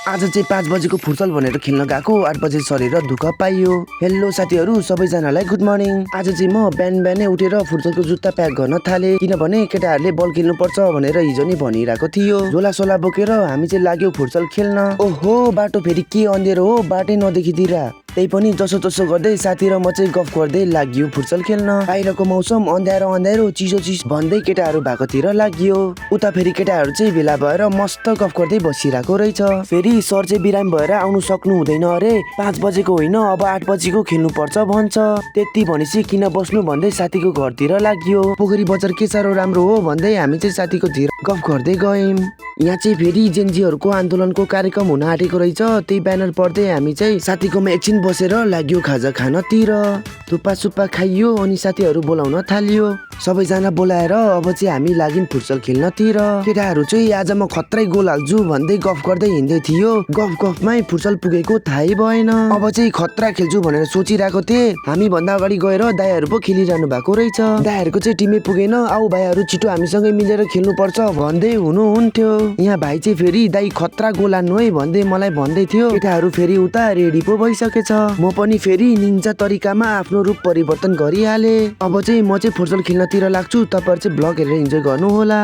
आज चाहिँ 5 बजेको फुटबल भनेर खेल्न गएको 8 बजे सरेर दुःख पाइयो। हेलो साथीहरू सबैजनालाई गुड मर्निङ। आज चाहिँ म बिहानै उठेर फुटबलको जुत्ता प्याक गर्न थाले, किनभने केटाहरूले बल खेल्नु पर्छ भनेर हिजो नै भनिरहेको थियो। झोला सोला बोकेर हामी चाहिँ लाग्यो फुटबल खेल्न। ओहो बाटो फेरि के अँधेरो हो, बाटै नदेखिदिएर। त्यही पनि जसो तसो गर्दै साथी र म चाहिँ गफ गर्दै लाग्यो फुटबल खेल्न। बाहिरको मौसम अँध्यारो चिसो भन्दै केटाहरू भएकोतिर लाग्यो। उता फेरि केटाहरू चाहिँ भेला भएर मस्त गफ गर्दै बसिरहेको रहेछ। फेरि सर चाहिँ बिरामी भएर आउनु सक्नु हुँदैन अरे, 5 बजेको होइन अब 8 बजेको खेल्नु पर्छ भन्छ। त्यति भनेपछि किन बस्नु भन्दै साथीको घरतिर लाग्यो। पोखरी बजार के साह्रो राम्रो हो भन्दै हामी चाहिँ साथीको तिर गफ गर्दै गयौँ। यहाँ चाहिँ फेरि जेनजीहरूको आन्दोलनको कार्यक्रम हुन आँटेको रहेछ। त्यही ब्यानर पढ्दै हामी चाहिँ साथीकोमा एकछिन बसेर लाग्यो खाजा खानतिर। थुक्पा सुप्पा खाइयो अनि साथीहरू बोलाउन थालियो। सबैजना बोलाएर अब चाहिँ हामी लाग्यौँ फुटबल खेल्नतिर। केटाहरू चाहिँ आज म खत्रै गोल हाल्छु भन्दै गफ गर्दै हिँड्दै थियो। गफमै फुटबल पुगेको थाहै भएन। अब चाहिँ खतरा खेल्छु भनेर सोचिरहेको थिएँ। हामी भन्दा अगाडि गएर दाइहरू पो खेलिरहनु भएको रहेछ। दाइहरूको चाहिँ टिमै पुगेन, आऊ भाइहरू छिटो हामीसँगै मिलेर खेल्नु पर्छ भन्दै हुनुहुन्थ्यो। यहाँ भाइ चाहिँ फेरि दाइ खतरा गोल हान्नु है भन्दै मलाई भन्दै थियो। केटाहरू फेरि उता रेडी पो भइसकेछ। म पनि फेरि निन्जा तरिकामा आफ्नो रूप परिवर्तन गरिहाले। अब चाहिँ म चाहिँ फुटबल खेल्नतिर लाग्छु। तपाईहरु चाहिँ ब्लग हेरेर इन्जोय गर्नु होला।